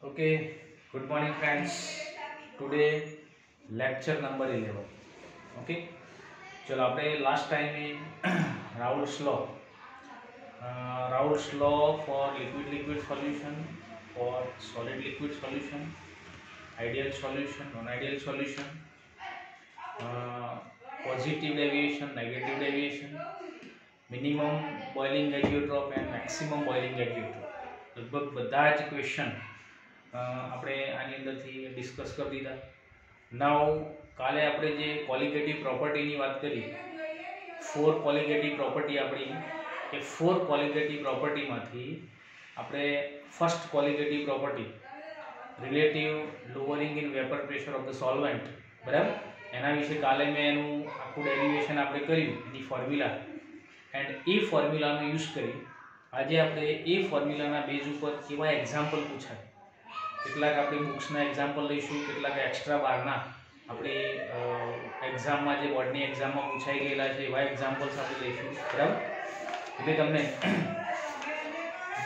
Okay, good morning friends. Today lecture number 11. Okay, चलो આપણે last time Raoult's law for liquid solution, for solid liquid solution, ideal solution, non-ideal solution, uh, positive deviation, negative deviation, minimum boiling azeotrope and maximum boiling azeotrope. લગભગ બધા જ question આપણે આની અંદરથી discuss કરી દીધા. નાઉ કાલે આપણે જે ક્વોલિટેટિવ પ્રોપર્ટીની વાત કરી, 4 ક્વોલિટેટિવ પ્રોપર્ટી આપણી, એ 4 ક્વોલિટેટિવ પ્રોપર્ટીમાંથી આપણે first qualitative property relative lowering in vapour pressure of the solvent, બરાબર, એના વિશે કાલે મેં એનું આખું ડેરિવેશન આપણે કર્યું, એની ફોર્મ્યુલા, એન્ડ એ ફોર્મ્યુલાનો યુઝ કરી આજે આપણે એ ફોર્મ્યુલાના બેઝ ઉપર કેવા એક્ઝામ્પલ પૂછાય, કેટલાક આપણે બુક્સના એક્ઝામ્પલ લઈશું, કેટલાક એક્સ્ટ્રા બહારના આપણે એક્ઝામમાં જે બોર્ડની એક્ઝામમાં પૂછાઈ ગયેલા છે એવા એક્ઝામ્પલ્સ આપણે લઈશું, બરાબર. એટલે તમને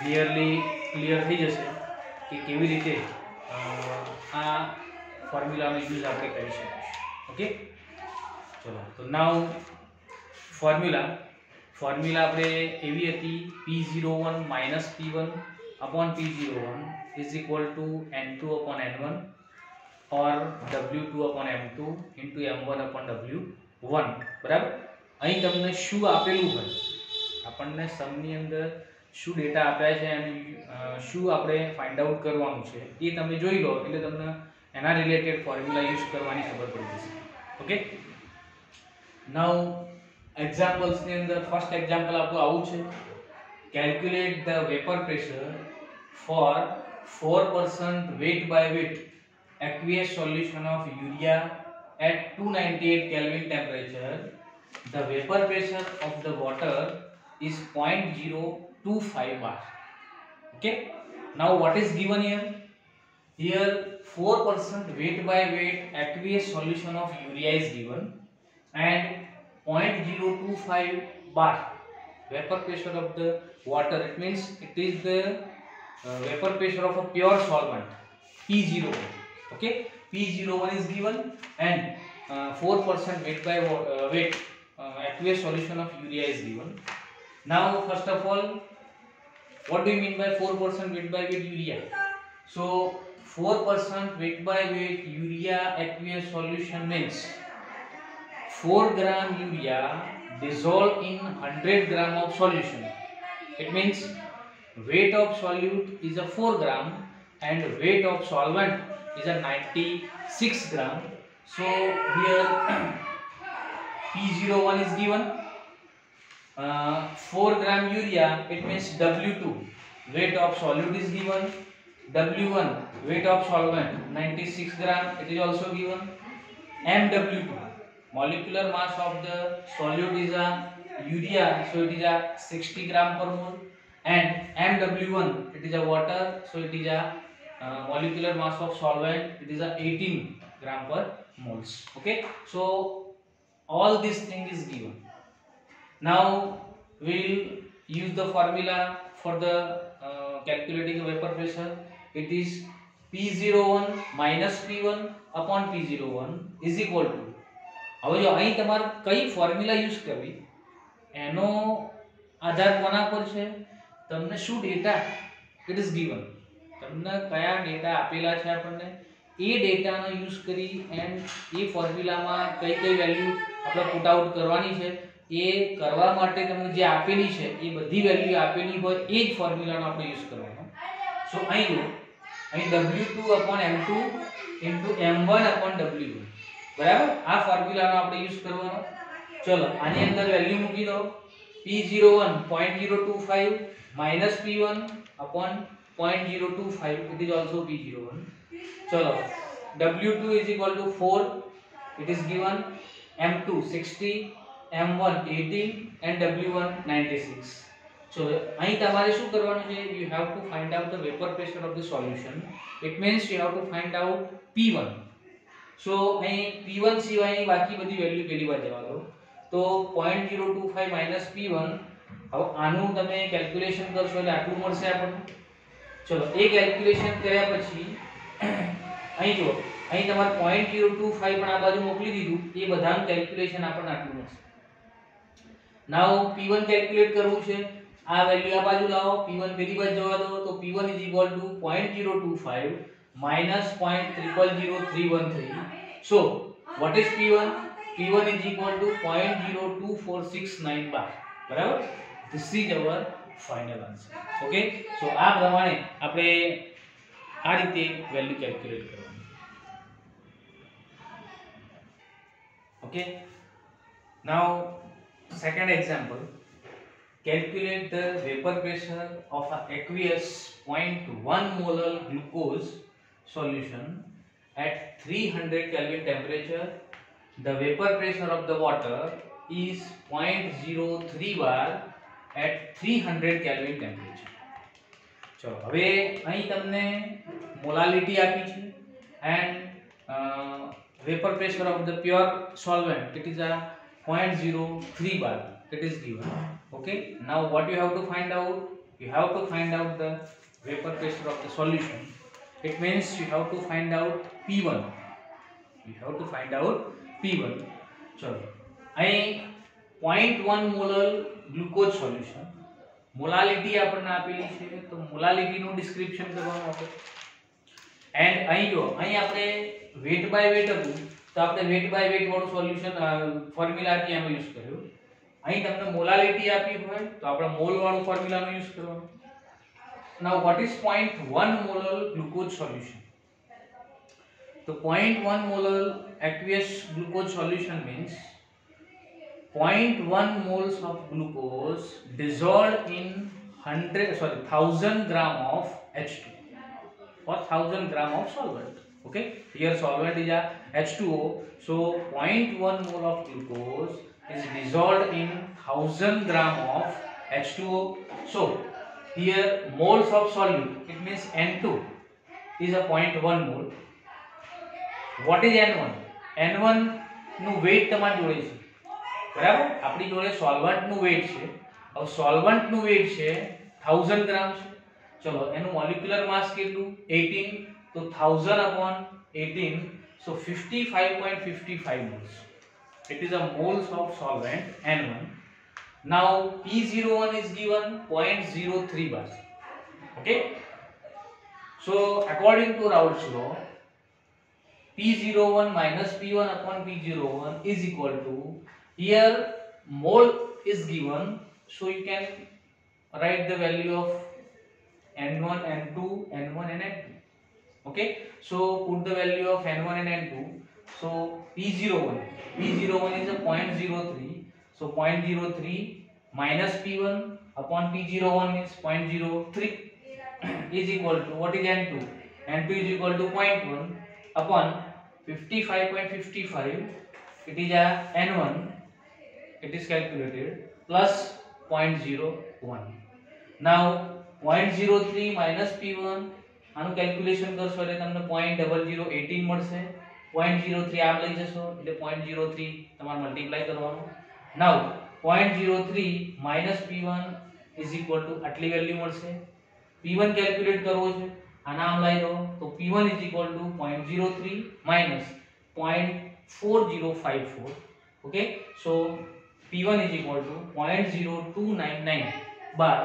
ક્લિયર થઈ જશે કે કેવી રીતે આ ફોર્મ્યુલાનો યુઝ આપણે કરી શકીશું. ઓકે, ચલો તો નાઉ ફોર્મ્યુલા આપણે એવી હતી, P01 minus P1 upon P01 is equal to N2 upon N1 or W2 upon M2 into M1 upon W1, બરાબર. અહીં તમને શું આપેલું હોય, આપણને સમની અંદર શું ડેટા આપ્યા છે અને શું આપણે ફાઇન્ડ આઉટ કરવાનું છે એ તમે જોઈ લો એટલે તમને એના રિલેટેડ ફોર્મ્યુલા યુઝ કરવાની ખબર પડી જશે. ઓકે, નાઉ એક્ઝામ્પલ્સની અંદર ફર્સ્ટ એક્ઝામ્પલ આપણું આવું છે, calculate the vapour pressure for 4% weight by weight aqueous solution of urea at 298 Kelvin temperature. The vapor pressure of the water is 0.025 bar. Okay, now what is given here? Here 4% weight by weight aqueous solution of urea is given and 0.025 bar vapor pressure of the water. It means it is the vapor pressure of a pure solvent, P01. Okay, P01 is given and 4% weight by weight aqueous solution of urea is given. Now first of all, what do you mean by 4% weight by weight urea? So 4% weight by weight urea aqueous solution means 4 gram urea dissolved in 100 gram of solution. It means weight of solute is a 4 gram and weight of solvent is a 96 gram. So here P01 is given, 4 gram urea, it means W2 weight of solute is given, W1 weight of solvent 96 gram, it is also given, MW2 molecular mass of the solute is a urea, so it is a 60 gram per mole, and MW1 it is a water, so it is a molecular mass of solvent, it is a 18 gram per moles. Okay, so all this thing is given. Now we will use the formula for the calculating the vapor pressure. It is P01 minus P1 upon P01 is equal to, હવે જો અહીં તમારે કઈ formula use કરવી એનો આધાર કોના પર છે, તમને શું ડેટા ઇટ ઇઝ ગિવન, તમને કયા ડેટા આપેલા છે આપણને એ ડેટાનો યુઝ કરી એન્ડ એ ફોર્મ્યુલામાં કઈ કઈ વેલ્યુ આપણે પુટ આઉટ કરવાની છે એ કરવા માટે તમને જે આપેલી છે એ બધી વેલ્યુ આપેલી હોય એ જ ફોર્મ્યુલાનો આપણે યુઝ કરવાનો. સો અહીં જો અહીં W2 upon M2 into M1 upon W1, બરાબર, આ ફોર્મ્યુલાનો આપણે યુઝ કરવાનો. ચલો આની અંદર વેલ્યુ મૂકી દો, P01 0.025 minus P1 upon 0.025, it is also P01. ચલો W2 is equal to 4, it is given, M2 60, M1 18 and W1 96. So અહીં તમારે શું કરવાનું છે, you have to find out the vapor pressure of the solution. It means you have to find out P1. So અહીં P1 સિવાયની બાકી બધી value પેલી વાર જવા દો, તો 0.025 minus P1, હવે આનું તમે કેલ્ક્યુલેશન કરશો એટલે આટલું મળશે આપણને, ચલો એ કેલ્ક્યુલેશન કર્યા પછી અહીં જો અહીં તમારે 0.025 પણ આ બાજુ મોકલી દીધું, એ બધાનું કેલ્ક્યુલેશન આપણને આટલું મળશે. નાઉ P1 કેલ્ક્યુલેટ કરવું છે, આ વેલ્યુ આ બાજુ લાવો, P1 પેલી બાજુ જવા દો, તો P1 0.025 minus 0.000313. So what is P1? P1 is equal to 0.02469 bar. બરાબર? This is our final answer. Okay? So આ પ્રમાણે આપણે આ રીતે વેલ્યુ કેલ્ક્યુલેટ કરવાની. Okay? Now second example, calculate the vapor pressure of an aqueous 0.1 molar glucose solution at 300 Kelvin temperature. The vapor pressure of the water is 0.03 bar at 300 Kelvin temperature. ચલો હવે અહીં તમને મોલાલિટી આપી છે and vapor pressure of the pure solvent, it is a 0.03 bar, it is given. Okay, now what you have to find out? You have to find out the vapor pressure of the solution. It means you have to find out P1. You have to find out P1. ચલો અહીં 0.1 molar glucose solution, molality આપણને આપેલી છે, તો મોલાલિટીનું description કરવાનું આપણે. And અહીં જો અહીં આપણે વેટ બાય વેટ હતું, તો આપણે વેટ બાય વેટ વાળું સોલ્યુશન ફોર્મ્યુલા ત્યાં યુઝ કર્યો. અહીં તમને મોલાલિટી આપી હોય તો આપણે મોલ વાળું ફોર્મ્યુલાનો યુઝ કરવાનો. નાઉ what is 0.1 molar glucose solution? તો 0.1 molar aqueous glucose solution means 0.1 moles of glucose dissolved in 1000 gram of H2 or 1000 gram of solvent. Okay, here solvent is a H2O, so 0.1 mole of glucose is dissolved in 1000 gram of H2O. So here moles of solute, it means N2 is a 0.1 mole. What is N1? N1 નું weight તમારી જોડે છે, બરાબર? આપણી જોડે solvent નું weight છે. હવે સોલ્વન્ટ નું weight છે 1000 ગ્રામ છે. ચલો એનું મોલેક્યુલર માસ કેટલું? 18. તો 1000 upon 18, so 55.55 moles. It is a moles of solvent N1. Now P01 is given 0.03 bar. Okay, so according to Raoult's law, P01 minus P1 upon P01 is equal to, here mole is given, so you can write the value of N1, N2, N1 and N2. Okay, so put the value of N1 and N2. So P01 is a 0.03, so 0.03 minus P1 upon P01 is 0.03 is equal to, what is N2? N2 is equal to 0.1 upon 55.55, it is a N1, it is calculated, plus 0.01. Now 0.03 minus P1, આનું calculation કરશો એટલે તમને 0.0018 મળશે. 0.03 આમ લઈ જશો એટલે 0.03 તમારે મલ્ટીપ્લાય કરવાનું. નાઉ 0.03 minus P1 is equal to આટલી વેલ્યુ મળશે. P1 કેલ્ક્યુલેટ કરવો છે, આના આમ લઈ દો, તો P1 is equal to 0.03 minus 0.4054. Okay, so P1 is equal to 0.0299 bar.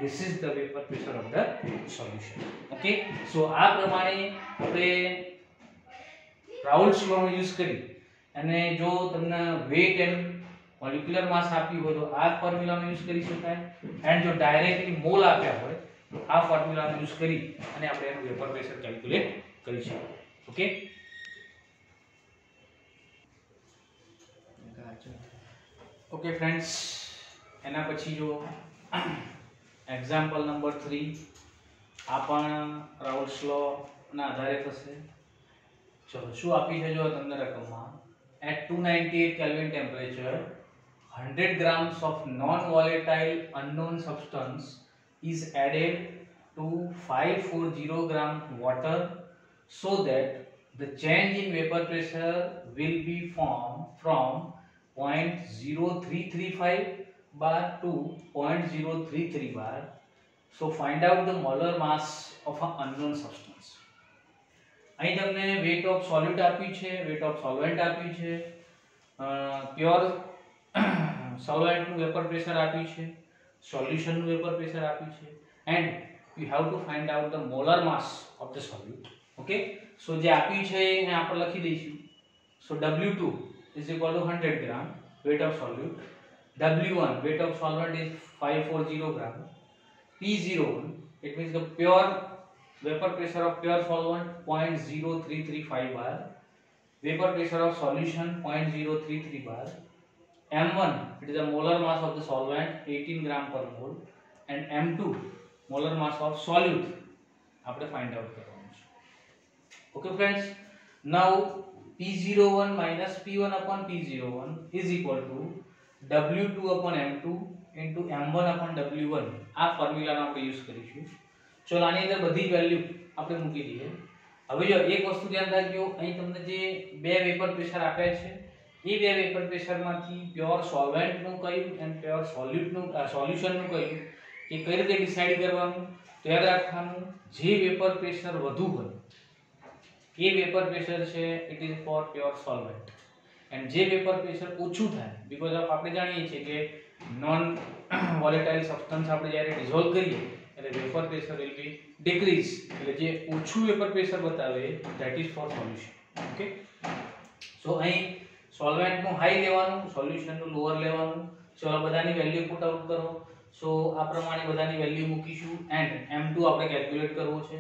This is the vapor pressure of the solution. Okay, so આ પ્રમાણે આપણે રાઉલ્ટ્સ લો નો યુઝ કરી અને જો તમને weight and molecular mass આપ્યું હોય તો આ ફોર્મ્યુલાનો યુઝ કરી શકાય, એન્ડ જો ડાયરેક્ટલી મોલ આપ્યા હોય તો આ ફોર્મ્યુલાનો યુઝ કરી અને આપણે એનું વેપર પ્રેશર કેલ્ક્યુલેટ કરી શકીએ. ઓકે, ઓકે ફ્રેન્ડ્સ, એના પછી જો એક્ઝામ્પલ નંબર 3, આ પણ રાઉલ્ટ્સ લો ના આધારે થશે. ચલો શું આપી છે જો તમને રકમમાં, at 298 Kelvin temperature 100 grams of non-volatile unknown substance is added to 540 gram water so that the change in vapor pressure will be formed from 0.0335 bar to 0.033 bar. So find out the molar mass of an unknown substance. અહીં તમને weight of solute આપ્યું છે, weight of solvent આપ્યું છે, pure solvent નું vapor pressure આપ્યું છે, solution નું vapor pressure આપ્યું છે, and you have to find out the molar mass of the solute. Okay, so જે આપ્યું છે એ આપણે લખી દઈશું. So W2 is equal to 100 gram weight of solute, W1 weight of solvent is 540 gram, P01 it means the pure vapor pressure of pure solvent 0.0335 bar, vapor pressure of solution 0.033 bar, M1 it is the molar mass of the solvent 18 gram per mole, and M2 molar mass of solute આપણે find out કરવાનું છે. Okay friends, now P01 minus P1 upon P01 is equal to W2 upon M2 into M1 upon W1. આ ફોર્મ્યુલાનો આપણે use કરીશું. ચલો આની અંદર બધી વેલ્યુ આપણે મૂકી દઈએ. હવે જો એક વસ્તુ ધ્યાન રાખજો, અહીં તમને જે બે વેપર પ્રેશર આપ્યા છે એ બે વેપર પ્રેશરમાંથી પ્યોર સોલ્વેન્ટનું કયું અને પ્યોર સોલ્યુટનું સોલ્યુશનનું કયું એ કઈ રીતે ડિસાઈડ કરવાનું? તો યાદ રાખવાનું, જે વેપર પ્રેશર વધુ હોય એ વેપર પ્રેશર છે it is for pure solvent, and જે વેપર પ્રેશર ઓછું થાય બીકોઝ ઓફ આપણે જાણીએ છીએ કે નોન વોલેટાઇલ સબસ્ટન્સ આપણે જ્યારે ડિઝોલ્વ કરીએ એટલે vapour pressure will be decrease, એટલે જે ઓછું વેપર પ્રેશર બતાવે that is for solution. Okay, so અહીં સોલ્વેન્ટનું હાઈ લેવાનું, સોલ્યુશનનું લોઅર લેવાનું. ચલો બધાની વેલ્યુ પુટ આઉટ કરો. સો આ પ્રમાણે બધાની વેલ્યુ મૂકીશું એન્ડ M2 આપણે કેલ્ક્યુલેટ કરવો છે.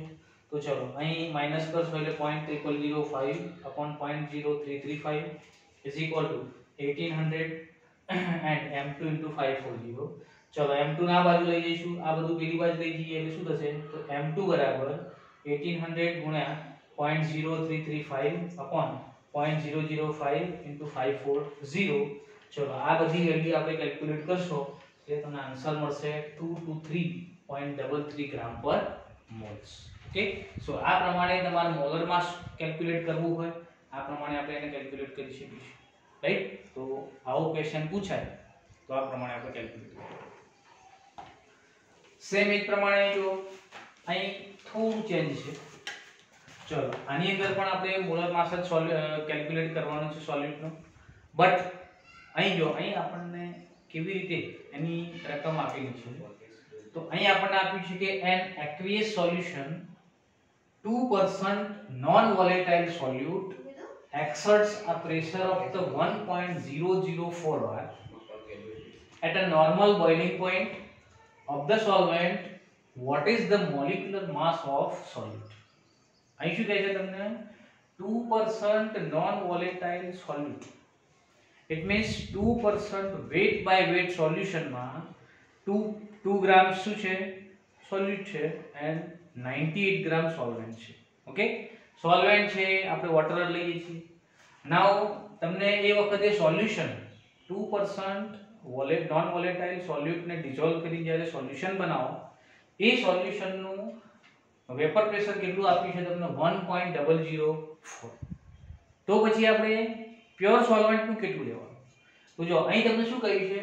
તો ચલો અહીં માઈનસ કરશો એટલે 0.0005 upon 0.0335 is equal to 1800 and M2 into 540. ચલો M2 ના બાજુ લઈ જઈશું, આ બધું પેલી બાજુ લઈ જઈએ એટલે શું થશે? તો M2 બરાબર 1800 ગુણ્યા 0.0335 upon 0.005 into 540. ચલો આ બધી વેલ્યુ આપણે કેલ્ક્યુલેટ કરશો એટલે તમને આન્સર મળશે 223.33 ગ્રામ પર મોલ્સ. ઓકે, સો આ પ્રમાણે તમારે મોલર માસ કેલ્ક્યુલેટ કરવું હોય આ પ્રમાણે આપણે એને કેલ્ક્યુલેટ કરી શકીશું, રાઈટ? તો આવો ક્વેશ્ચન પૂછાય તો આ પ્રમાણે આપણે કેલ્ક્યુલેટ કરીએ. સેમ એ જ પ્રમાણે જો અહીં થોડું ચેન્જ છે. ચલો આની અંદર પણ આપણે મોલર માસ જ કેલ્ક્યુલેટ કરવાનું છે સોલ્યુટનો, બટ અહીં જો અહીં આપણને કેવી રીતે એની રકમ આપેલી છે. તો અહીં આપણને આપ્યું છે કે an aqueous solution 2% non-volatile solute exerts a pressure of the 1.004 bar at a normal boiling point of the solvent. What is the molecular mass of solute? અહીં શું કહે છે તમને? 2% non-volatile solute. It means 2% weight by weight solution માં 2 grams શું છે? solute છે and 98 gram solvent છે. ઓકે, solvent છે આપણે વોટર લઈએ છીએ. નાઉ તમને એ વખતે સોલ્યુશન 2% નોન વોલેટાઇલ સોલ્યુટ ને ડિઝોલ્વ કરી જ્યારે સોલ્યુશન બનાવો એ સોલ્યુશન નું વેપર પ્રેશર કેટલું આપ્યું છે તમને? 1.004. તો પછી આપણે પ્યોર સોલ્વન્ટ નું કેટલું લેવાનું? તો જો અહીં તમને શું કહ્યું છે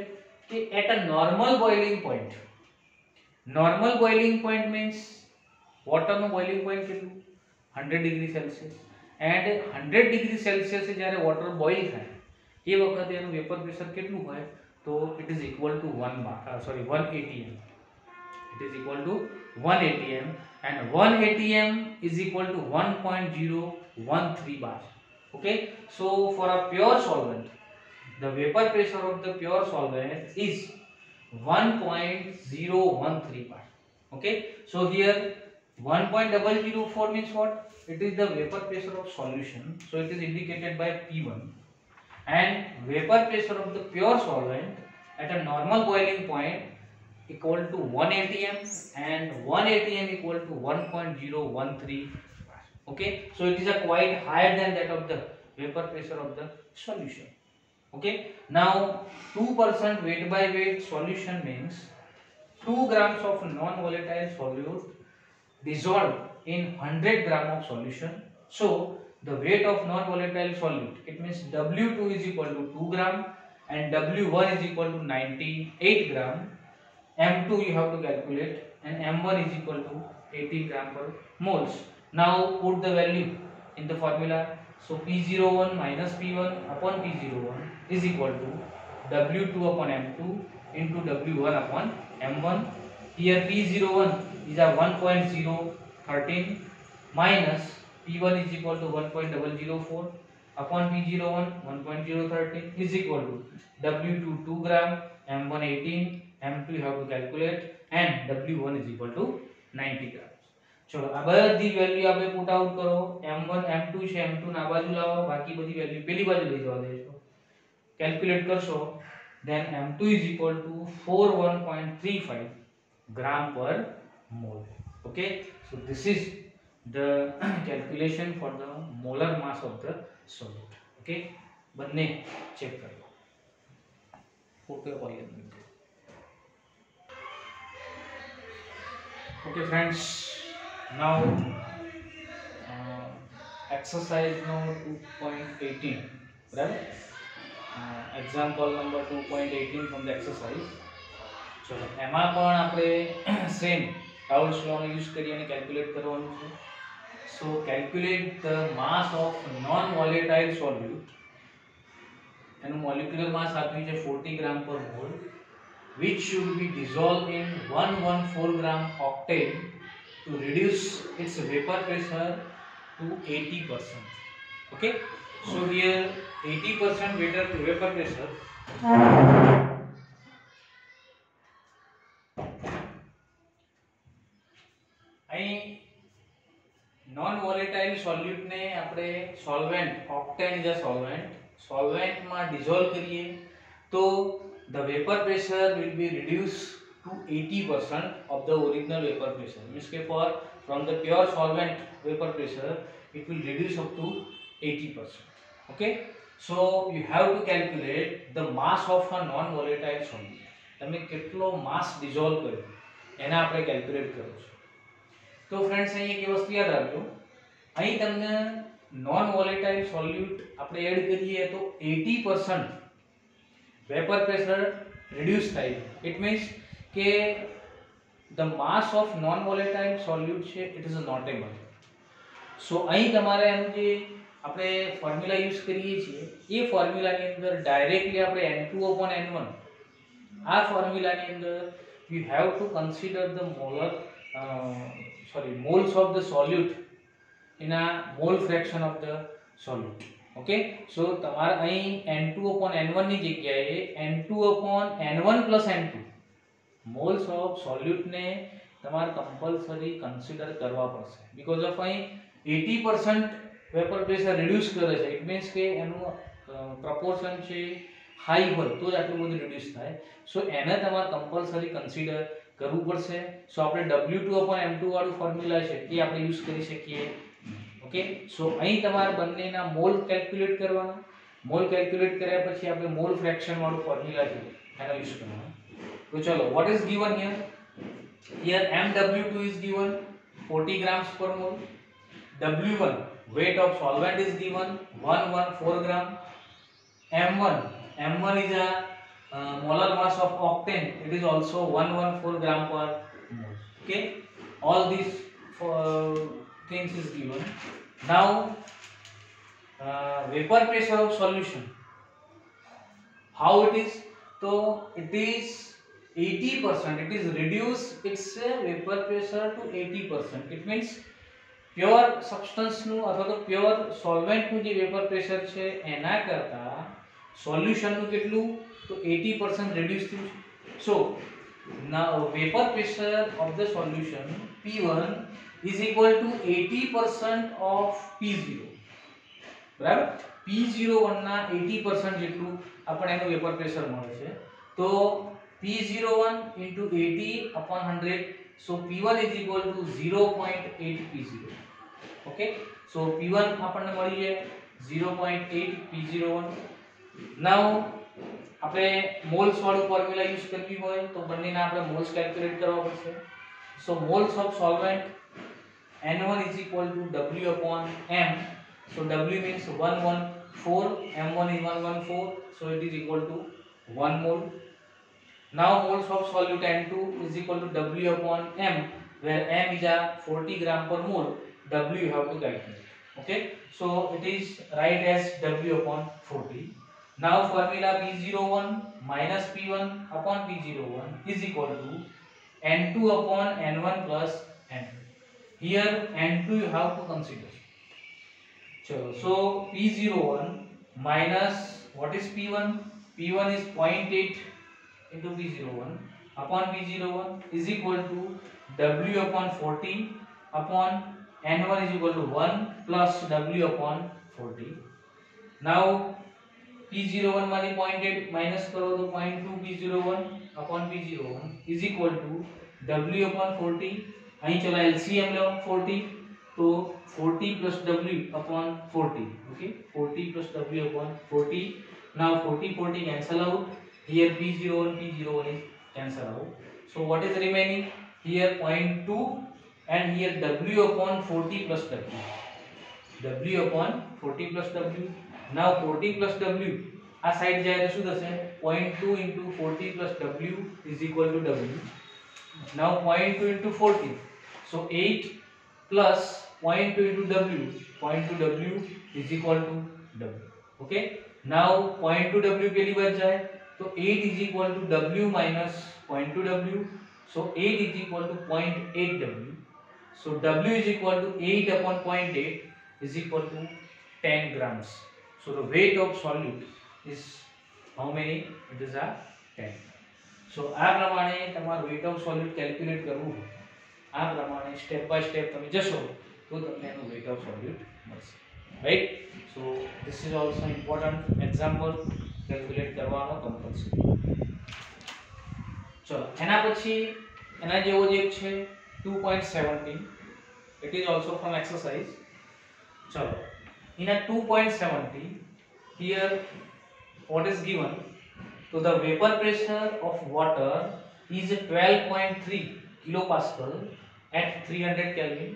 કે at a normal boiling point. Normal boiling point means વોટરનું બોઇલિંગ પોઈન્ટ કેટલું? 100 degree Celsius. And 100 degree Celsius જ્યારે વોટર બોઇલ થાય એ વખતે એનું વેપર પ્રેશર કેટલું હોય? તો it is equal to 1 atm. It is equal to 1 atm and 1 atm is equal to 1.013 bar. Okay, so for a pure solvent the vapor pressure of the pure solvent is 1.013 bar. Okay, so here 1.004 means what? It is the vapor pressure of solution, so it is indicated by P1, and vapor pressure of the pure solvent at a normal boiling point equal to 1 atm and 1 atm equal to 1.013 bar. Okay, so it is a quite higher than that of the vapor pressure of the solution. Okay, now 2% weight by weight solution means 2 grams of non volatile solute dissolved in 100 gram of solution. So the weight of non volatile solute, it means W2 is equal to 2 gram and W1 is equal to 98 gram. M2 you have to calculate, and m1 is equal to 80 gram per moles. Now put the value in the formula. So P01 minus P1 upon P01 is equal to W2 upon M2 into W1 upon M1. Here P01 is a 1.013 minus P1 is equal to 1.004 upon P01 1.013 is equal to W2 2 gram, M1 18, M2 you have to calculate and W1 is equal to 90 grams. चलो આ બધી value આપણે put out કરો. m1 m2 છે, m2 ના બાજુ લાવો, બાકી બધી વેલ્યુ પેલી બાજુ લઈ જવા દેજો. કેલ્ક્યુલેટ કરશો then m2 is equal to 41.35 gram per mole. Okay, so this is the calculation for the molar mass of the solid. Okay, બંને ચેક કરો. ફોટો પાડી દો. Okay friends, now exercise no 2.18, right? Example number 2.18 from the exercise. ચલો એમાં પણ આપણે same રાઉલ્સ લો નો use કરી અને કેલ્ક્યુલેટ કરવાનું છે. So calculate the mass of non volatile solute. એનું મોલેક્યુલર માસ આપ્યું છે 40 ગ્રામ પર mall, which should be dissolved in 114 gram octane to reduce its vapor pressure to 80%. Okay, so here 80% vapor pressure અહીં non volatile સોલ્યુટ ને આપણે solvent, octane is a solvent માં dissolve કરીએ તો the vapor pressure will be reduced to 80% of the original vapor pressure. Means from the pure solvent vapor pressure it will reduce up to 80%. Okay, so you have to calculate the mass of a non volatile solute. તમે કેટલો માસ dissolve કર્યો એના આપણે calculate કરવું છે. તો friends અહીં એક વસ્તુ યાદ રાખજો, અહીં તમને નોન વોલેટાઇલ સોલ્યુટ આપણે એડ કરીએ તો 80% vapor pressure reduce થાય. It means કે the mass of non volatile solute છે it is not able. So અહીં તમારે એનું જે આપણે ફોર્મ્યુલા યુઝ કરીએ છીએ એ ફોર્મ્યુલાની અંદર ડાયરેક્ટલી આપણે N2/N1 આ ફોર્મ્યુલાની અંદર you have to consider the moles of the solute in a mole fraction of the solute. Okay, so તમારે અહીં N2/N1 ની જગ્યાએ N2/N1 plus N2 moles of solute ને તમારે કમ્પલસરી કન્સિડર કરવા પડશે, બીકોઝ ઓફ અહીં 80% વેપર પ્રેશર રિડ્યુસ કરે છે. ઇટ મીન્સ કે એનું પ્રપોર્શન છે હાઈ હોય તો જ આટલું બધું રિડ્યુસ થાય. સો એને તમારે કમ્પલસરી કન્સિડર કરવું પડશે. સો આપણે W2/M2 વાળું ફોર્મ્યુલા છે એ આપણે યુઝ કરી શકીએ. ઓકે, સો અહીં તમારે બંનેના મોલ કેલ્ક્યુલેટ કરવાના. મોલ કેલ્ક્યુલેટ કર્યા પછી આપણે મોલ ફ્રેક્શન વાળું ફોર્મ્યુલા છે એનો યુઝ કરવાનો. તો ચલો, what is given here? Here MW2 is given 40 grams per mole. W1 weight of solvent is given 114 gram. M1 is a molar mass of octane, it is also 114 gram per mole. Okay, all these things is given. Now vapor pressure of solution, how it is? So it is 80%, it is reduced its vapor pressure to 80%. It means pure substance નું અથવા તો pure solvent નું જે vapour pressure છે એના કરતા solution નું કેટલું? તો 80% રિડ્યુસ થયું છે. સો now vapor pressure of the solution P1 is equal to 80% of P0. બરાબર, P01 ના 80% જેટલું આપણે એનું વેપર પ્રેશર મળે છે. તો P01 into 80 upon 100, so P1 is equal to 0.8 P0. Okay, so P1 આપણને મળી જાય 0.8 P01. now આપણે મોલ્સ વાળું ફોર્મ્યુલા યુઝ કરવી હોય તો બંનેના આપણે મોલ્સ કેલ્ક્યુલેટ કરવા પડશે. so moles of solvent N1 is equal to W upon M. so W means 114, M1 is 114, so it is equal to 1 mole. Now moles of solute N2 is equal to W upon M, where M is a 40 gram per mole. W you have to calculate. Okay, so it is right as W upon 40. Now formula P01 minus P1 upon P01 is equal to N2 upon N1 plus N2. Here N2 you have to consider. So P01 minus what is P1? P1 is 0.8 into P01 upon P01 is equal to W upon 40 upon N1 is equal to 1 plus W upon 40. Now P01 वाली 0.8 minus करो तो 0.2 P01 upon P01 is equal to W upon 40. અહીં चला LCM लो 40 तो 40 plus W upon 40. Okay, 40 plus W upon 40. Now 40 cancel out. Here P01 is cancel out. So what is remaining? Here 0.2 and here W upon 40 plus W. W upon 40 plus W. Now 40 plus W આ side જાય તો શું થશે? 0.2 into 40 plus W is equal to W. Now 0.2 into 40. So 8 plus 0.2 into W. 0.2 W is equal to W. Okay. Now 0.2 W પેલી બાદ જાય તો 8 is equal to W minus 0.2 W. So 8 is equal to 0.8 W. So W is equal to 8 upon 0.8 is equal to 10 grams. So the weight of solute is how many? It is a 10. So આ પ્રમાણે તમારું weight of solute calculate કરવું હોય આ પ્રમાણે step by step તમે જશો તો તમને એનું weight of solute મળશે, right? So this is also important example calculate કરવાનો compulsory. ચલો એના પછી એના જેવો જ એક છે 2.17. it is also from exercise. ચલો in a 2.70 here what is given? So the vapor pressure of water is 12.3 kilopascal at 300 Kelvin.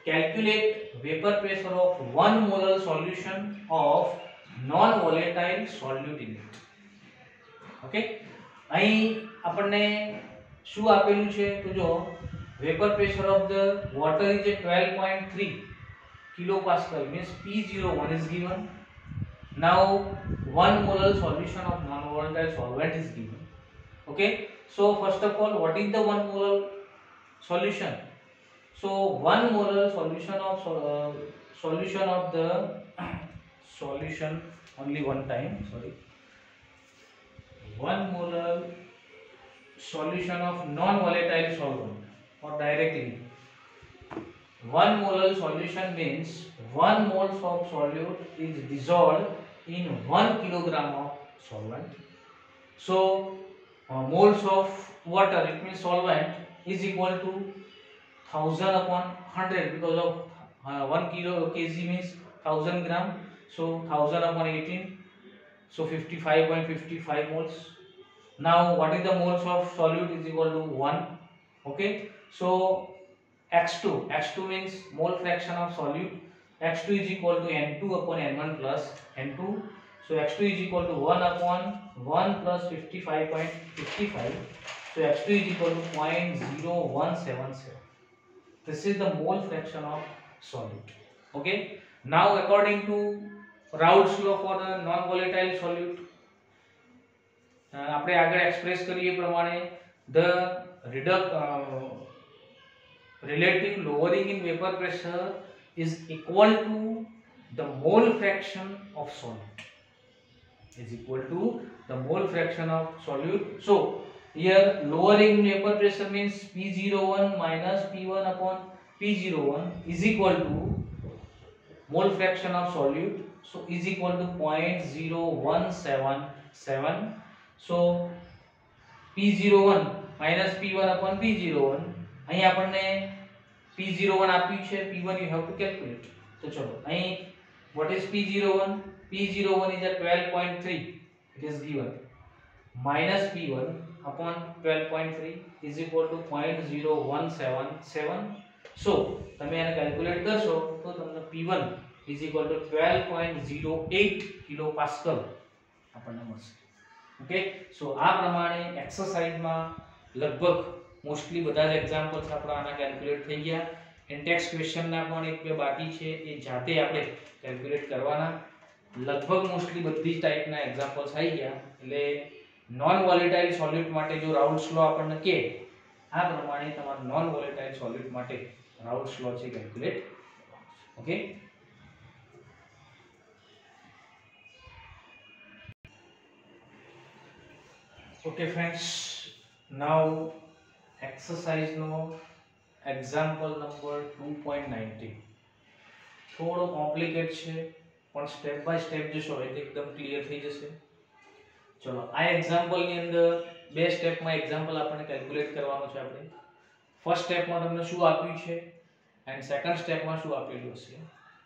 Calculate vapor pressure of 1 molar solution of non-volatile solute in it. Okay, અહીં આપણને શું આપેલું છે તો જો vapor pressure of the water is 12.3 kilopascal, means P01 is given. Now 1 molar solution of non-volatile solvent is given. Okay, so first of all what is the 1 molar solution? So 1 molar solution of the solution only one time, sorry, 1 molar solution of non-volatile solvent or directly 1 molar solution means 1 mole of solute is dissolved in 1 kilogram of solvent. So moles of water, it means solvent, is equal to 1000 upon 100 because of 1 kg means 1000 gram. So 1000 upon 18, so 55.55 moles. Now what is the moles of solute is equal to 1. Okay, so x2 means mole fraction of solute. x2 is equal to n2 upon n1 plus n2. So x2 is equal to 1 upon 1 plus 55.55. So x2 is equal to 0.0177. This is the mole fraction of solute. Okay, now according to Raoult's law for the non-volatile solute, આપણે આગળ express કરીએ પ્રમાણે the relative lowering in vapor pressure is equal to the mole fraction of solute, is equal to the mole fraction of solute. So here lowering vapor pressure means P01 minus P1 upon P01 is equal to mole fraction of solute, so is equal to 0.0177. so P01 minus P1 upon P01, અહીં આપણને P01 આપ્યું છે, P1 you have to calculate. તો ચલો અહીં what is P01? P01 is at 12.3, it is given, minus P1 upon 12.3 is equal to 0.0177. so તમે આને calculate કરશો તો તમને P1 is equal to 12.08 kilopascal આપણને મળશે. ઓકે, સો આ પ્રમાણે એક્સરસાઇઝમાં લગભગ મોસ્ટલી બધા જ એક્ઝામ્પલ્સ આપણા આના કેલ્ક્યુલેટ થઈ ગયા. ઇન્ટેક્સ ક્વેશ્ચનના પણ એક બે બાકી છે, એ જાતે આપણે કેલ્ક્યુલેટ કરવાના. લગભગ મોસ્ટલી બધી જ ટાઈપના એક્ઝામ્પલ્સ આવી ગયા. એટલે નોન વોલેટાઇલ સોલ્યુટ માટે જો રાઉલ્ટ્સ લો આપણને કે આ પ્રમાણે તમારે નોન વોલેટાઇલ સોલ્યુટ માટે રાઉલ્ટ્સ લો છે calculate. Okay, okay friends, now exercise no example number 2.19 થોડો કોમ્પ્લિકેટ છે પણ સ્ટેપ બાય સ્ટેપ જશો એટલે એકદમ ક્લિયર થઈ જશે. ચલો આ એક્ઝામ્પલ ની અંદર બે સ્ટેપમાં એક્ઝામ્પલ આપણને કેલ્ક્યુલેટ કરવાનો છે. આપણે ફર્સ્ટ સ્ટેપમાં તમને શું આપ્યું છે એન્ડ સેકન્ડ સ્ટેપમાં શું આપેલું હશે.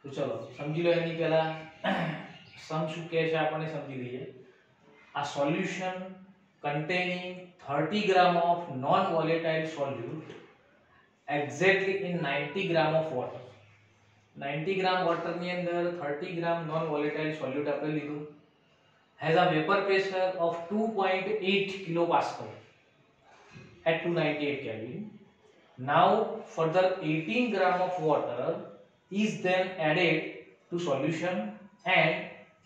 તો ચલો સમજી લો. એની પહેલા સમ શું કહે છે આપણને સમજી લઈએ. A solution containing 30 gram of non-volatile solute exactly in 90 gram of water. 90 gram water ની અંદર 30 gram non-volatile solute આપણે લીધું. Has a vapor pressure of 2.8 kilopascal at 298 Kelvin. Now further 18 gram of water is then added to solution and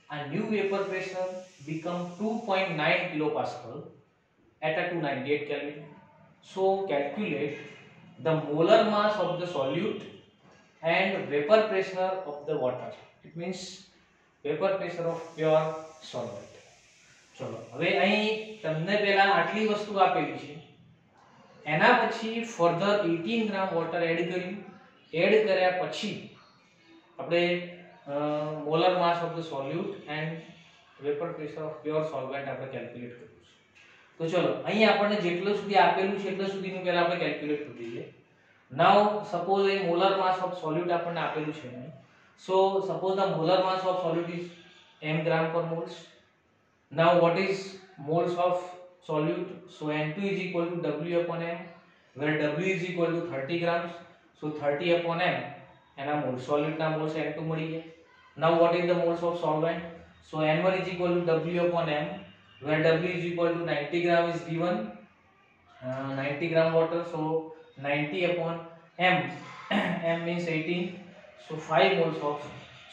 a new vapor pressure become 2.9 kilopascal at a 298 Kelvin. So calculate the molar mass of the solute and vapor pressure of the water. It means vapor pressure of pure solvent. ચલો હવે અહીં તમને પહેલા આટલી વસ્તુ આપેલી છે, એના પછી ફર્ધર 18 ગ્રામ વોટર એડ કર્યું. એડ કર્યા પછી આપણે molar mass of the solute and vapour pressure of pure solvent આપણે કેલ્ક્યુલેટ કર્યું છે. તો ચલો અહીં આપણને જેટલું સુધી આપેલું છે એટલું સુધીનું પહેલા આપણે કેલ્ક્યુલેટ કરી દઈએ. નાઉ સપોઝ અહીં મોલર માસ ઓફ સોલ્યુટ આપણને આપેલું છે. So suppose the molar mass of solute is m gram per moles. Now what is moles of solute? So n2 is equal to w upon m, where w is equal to 30 grams. So 30 upon m and a mole solute na moles n2 મળી ગયા. Now what is the moles of solvent? So n1 is equal to w upon m, where w is equal to 90 gram is given, 90 gram water. So 90 upon m, m means 18. So 5 moles of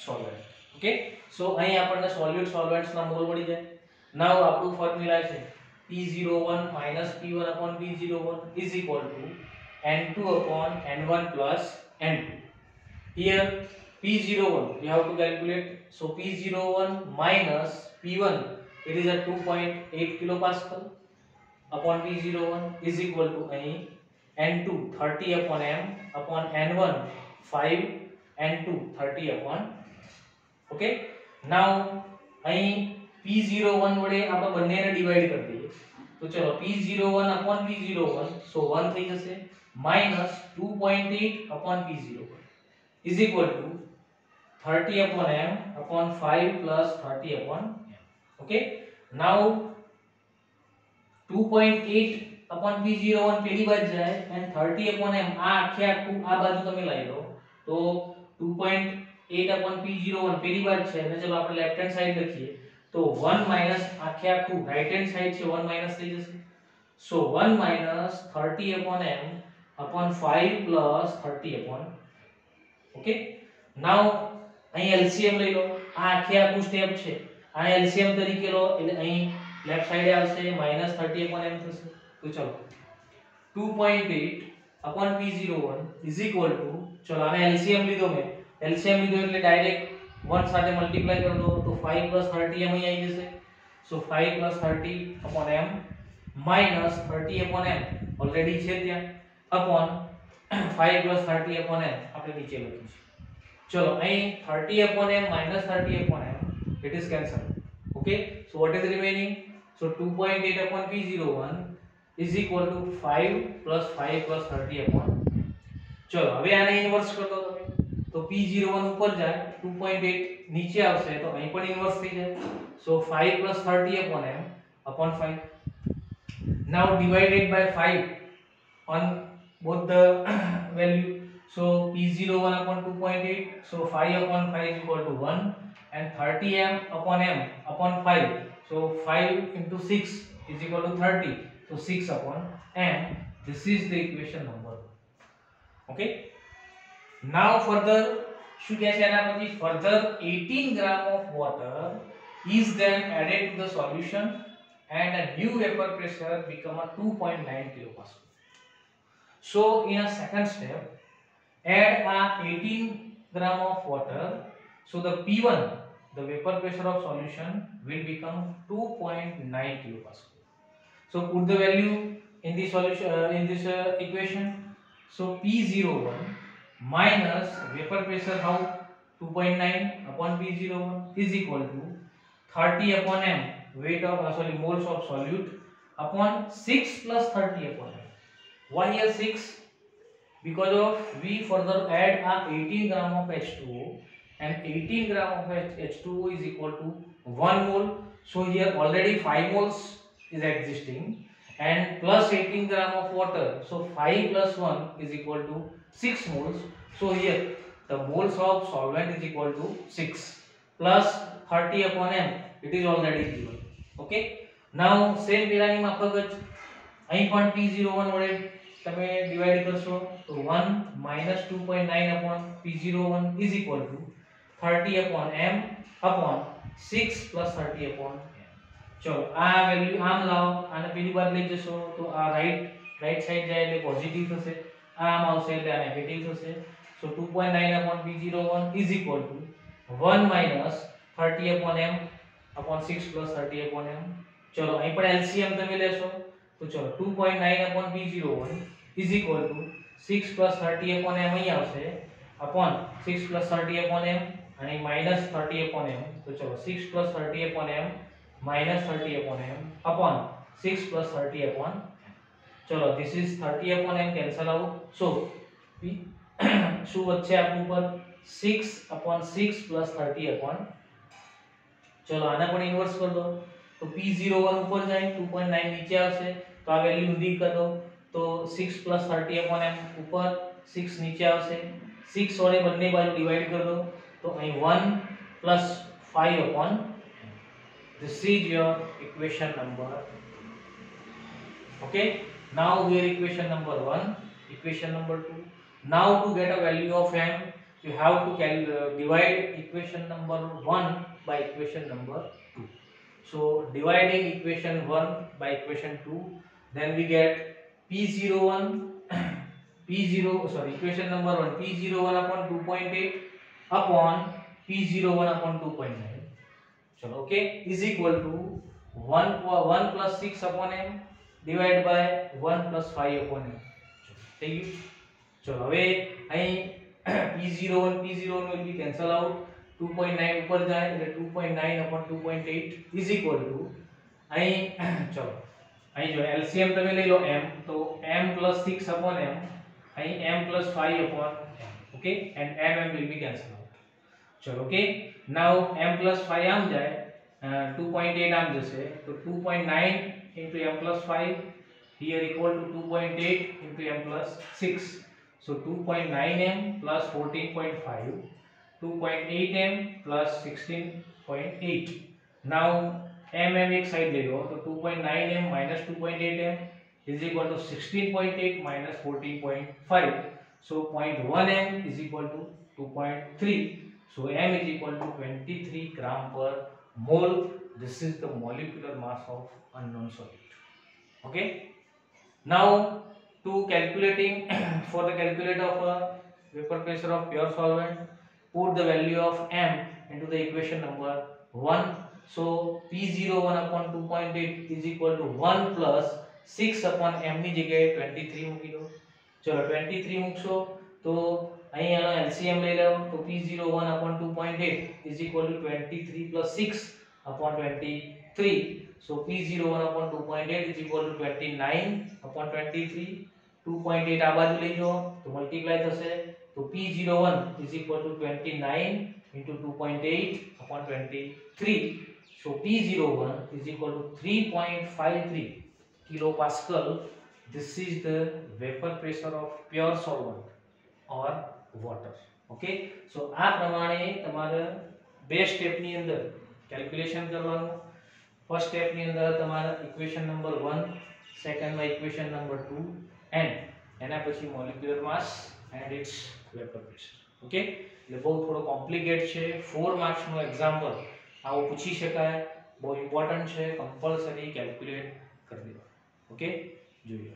solvent. Okay, so અહીં આપણને સોલ્યુટ સોલ્વેન્ટ્સ ના mall મળી જાય. નાઉ આપણું formula છે P01 P1 P01 is equal to N2 upon N1 plus N2. Here P01 we have to calculate. So P01 minus P1, it is a 2.8 kilopascal upon P01 is equal to અહીં N2 30 upon M upon N1 5 N2 30 upon. Okay, now અહીં P01 વડે આપણે બંનેને divide કરી દઈએ. તો ચલો P01 upon P01, so 1 થઈ જશે, minus 2.8 upon P01 is equal to 30 upon M upon 5 plus 30 upon M. Okay, now 2.8 upon P01 પેલી બાજુ જાય and 30 upon M આ આખે આખું આ બાજુ તમે લઈ લો તો 2.8 upon P01 પેલી બાજુ છે અને ચલો આપણે લેફ્ટ હેન્ડ સાઈડ લખીએ તો 1 માઈનસ આખે આખું રાઈટ હેન્ડ સાઈડ છે 1 માઈનસ થઈ જશે. So 1 minus 30 upon M upon 5 plus 30 upon. Okay, now અહીં LCM લઈ લો. આ આખે આખું સ્ટેપ છે આ LCM તરીકે લો એટલે અહીં લેફ્ટ સાઈડે આવશે -30 upon M થશે. તો ચલો 2.8 upon P01 is equal to, ચલો આને LCM લીધો મેં, LCM લીધો એટલે ડાયરેક્ટ 1 સાથે મલ્ટીપ્લાય કરી દો તો 5 plus 30 M અહીં આવી જશે. So 5 plus 30 upon M minus 30 upon M already છે ત્યાં upon 5 plus 30 upon M આપણે નીચે લખ્યું છે. ચલો અહીં 30 upon M minus 30 upon M it is cancelled. Okay, so what is remaining? So 2.8 upon P01 is equal to 5 plus 5 plus 30 upon. ચલો હવે આને ઇન્વર્સ કરી દો તમે તો P01 ઉપર જાય 2.8 નીચે આવશે તો અહીં પણ ઇન્વર્સ થઈ જાય. So 5 plus 30 upon M upon 5. Now divided by 5 on both the value. So P01 upon 2.8, so 5 upon 5 is equal to 1 and 30 M upon 5 So 5 into 6 is equal to 30. So 6 upon m. This is the equation number 1. Okay. Now further શું કહે છે એના પછી further 18 gram of water is then added to the solution and a new vapor pressure become a 2.9 kilopascal. So in a second step, add a 18 gram of water. So the P1, the vapor pressure of solution, will become 2.9 kilopascal. So put the value in the solution in this equation. So P01 minus vapor pressure how 2.9 upon P01 is equal to 30 upon m, weight of moles of solute, upon 6 plus 30 upon m. Why here 6? Because of we further add a 18 gram of H2O, and 18 gram of H2O is equal to 1 mole. So here already 5 moles is existing, and plus 18 gram of water. So 5 plus 1 is equal to 6 moles. So here the moles of solvent is equal to 6 plus 30 upon m. It is already given. Okay. Now same પેલાની માફક જ અહીં પણ P01 વડે તમે divide કરશો તો 1 minus 2.9 upon P01 is equal to 30 upon m upon 6 plus 30 upon m. चलो आ વેલ્યુ આમ લાવો અને પેલી બાદ લઈ જશો તો આ રાઈટ સાઈડ જાય એટલે પોઝિટિવ થશે, આમ આવશે એટલે આ નેગેટિવ થશે. So 2.9 upon P01 is equal to 1 minus 30 upon m upon 6 plus 30 upon m. चलो અહીં પણ LCM તમે લેશો તો ચલો 2.9 upon P01 is equal to 6 plus 30 upon m અહીં આવશે upon 6 plus 30 upon m અને minus 30 upon m. તો ચલો 6 plus 30 upon m minus 30 upon m upon 6 plus 30 upon m. चलो this is 30 upon m cancel out. So P શું વચ્ચે આપવું ઉપર 6 upon 6 plus 30 upon. चलो આને પણ ઇન્વર્સ કર દો તો P01 ઉપર જાય 2.9 નીચે આવશે તો આ વેલ્યુ ઊંધી કર દો તો 6 plus 30 upon m ઉપર 6 નીચે આવશે 6 વડે બંને બાજુ ડિવાઇડ કર દો તો અહીં 1 plus 5 upon m. This is your equation number. Okay. Now here equation number 1, equation number 2. Now to get a value of m, you have to divide equation number 1 by equation number 2. So dividing equation 1 by equation 2, then we get P01 equation number 1 P01 upon 2.8 upon P01 upon 2.9. चलो okay is equal to 1 plus 6 upon m divided by 1 plus 5 upon m. થઈ ગયું. ચલો હવે અહીં P01 will be cancel out. 2.9 ઉપર જાય એટલે 2.9 upon 2.8 is equal to અહીં ચલો અહીં જો LCM તમે લઈ લો m તો m plus 6 upon m અહીં m plus 5 upon m. Okay, and m will be cancel out. चलो okay. Now m plus 5 આમ જાય 2.8 આમ જશે તો 2.9 into m plus 5 here equal to 2.8 into m plus 6. So 2.9m plus 14.5, 2.8m plus 16.8. Now m एक side ले लो तो 2.9m minus 2.8m is equal to 16.8 minus 14.5. So 0.1m is equal to 2.3. So m is equal to 23 gram per mole. This is the molecular mass of unknown solute. Okay. Now to calculating for the calculator of a vapor pressure of pure solvent, put the value of m into the equation number 1. So P01 upon 2.8 is equal to 1 plus 6 upon m ની જગ્યાએ 23 મૂકી દો. ચલો 23 મૂકશો તો અહીં આનો LCM લઈ લો તો P01 upon 2.8 is equal to 23 plus 6 upon 23. So P01 upon 2.8 is equal to 29 upon 23. 2.8 આ બાજુ લઈ જાઓ તો મલ્ટીપ્લાય થશે તો P01 is equal to 29 into 2.8 upon 23. So P01 is equal to 3.53 kilopascal. This is the vapor pressure of pure solvent or water. Okay. So આ પ્રમાણે તમારે બે સ્ટેપની અંદર કેલ્ક્યુલેશન કરવાનું ફર્સ્ટ સ્ટેપની અંદર તમારા ઇક્વેશન નંબર 1, સેકન્ડમાં ઇક્વેશન નંબર 2 એન્ડ એના પછી molecular mass and its vapour pressure. Okay, એટલે બહુ થોડો કોમ્પ્લિકેટ છે. 4 માર્ક્સનો એક્ઝામ્પલ આવો પૂછી શકાય, બહુ ઇમ્પોર્ટન્ટ છે, કમ્પલસરી કેલ્ક્યુલેટ કરી દેવાનું. ઓકે, જોઈએ.